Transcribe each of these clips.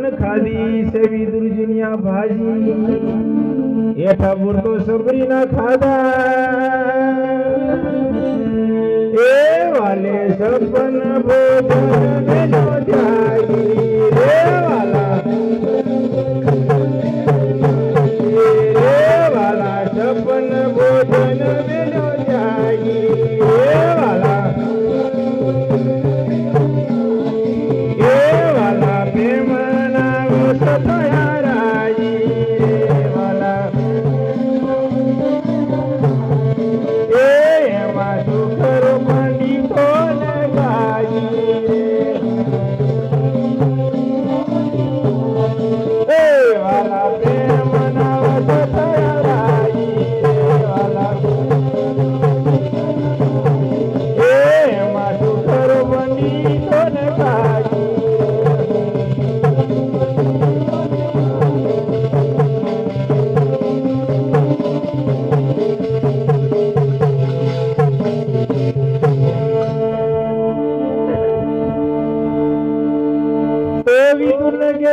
અન ખાધી સેવી દુર્જનિયા ભાજી એઠા બુરતો સબરી ના ખાધા એ વાલે સપન ભોજન મેલો જાગી રે વાલા સપન ભોજન મેલો જાગી રે વાલા પ્રેમ ના સતયા રાજી રે વાલા એમાં સુખર પંડિતો ને ગાજી રે વાલા પ્રેમ ના સતયા રાજી રે વાલા એમાં સુખર પંડિતો ને ગાજી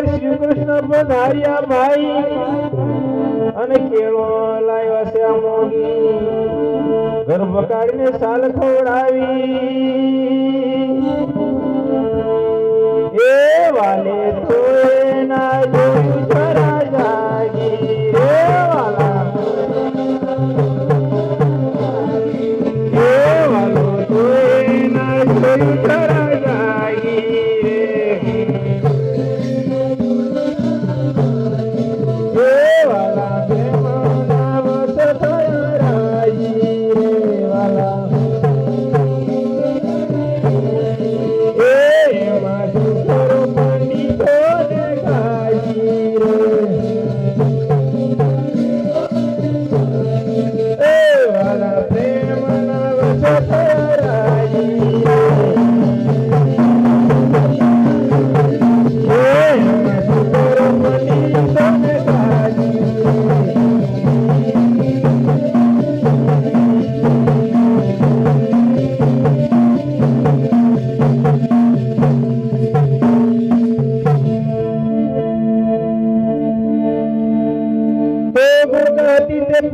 શ્રી કૃષ્ણ પધાર્યા ભાઈ અને કેળો લાવ્યા છે આ મોગી ગર્ભ કાઢીને સાલ ખવડાવી એ વાલે તો ના જોયું જરા જાગી રે વાલા એ વાલો તો ના જોયું જરા જાગી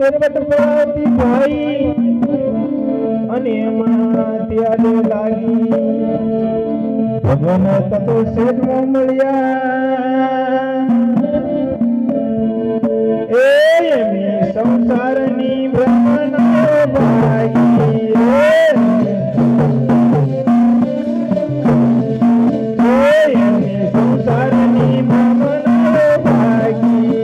પોપટ પડાતી ભાઈ અને એમાં ત્યારે લાગી ભગવાન તતો સેજમાં મળ્યા એમી સંસારની બ્રહ્મનો ભાગી એમી સંસારની બ્રહ્મનો ભાગી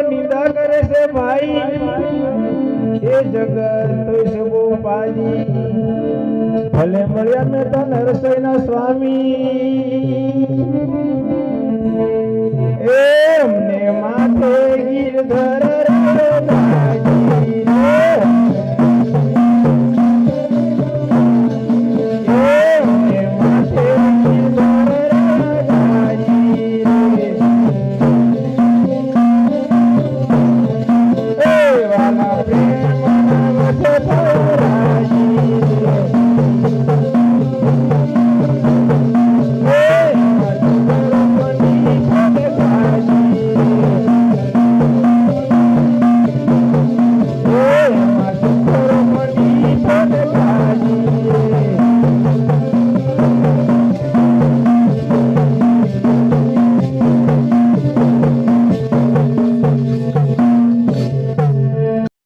નિંદા કરે છે ભાઈ એ જગત સબો પાજી ભલે મળ્યા મેં તન રસોઈના સ્વામી એ અમને માથે ગીરધર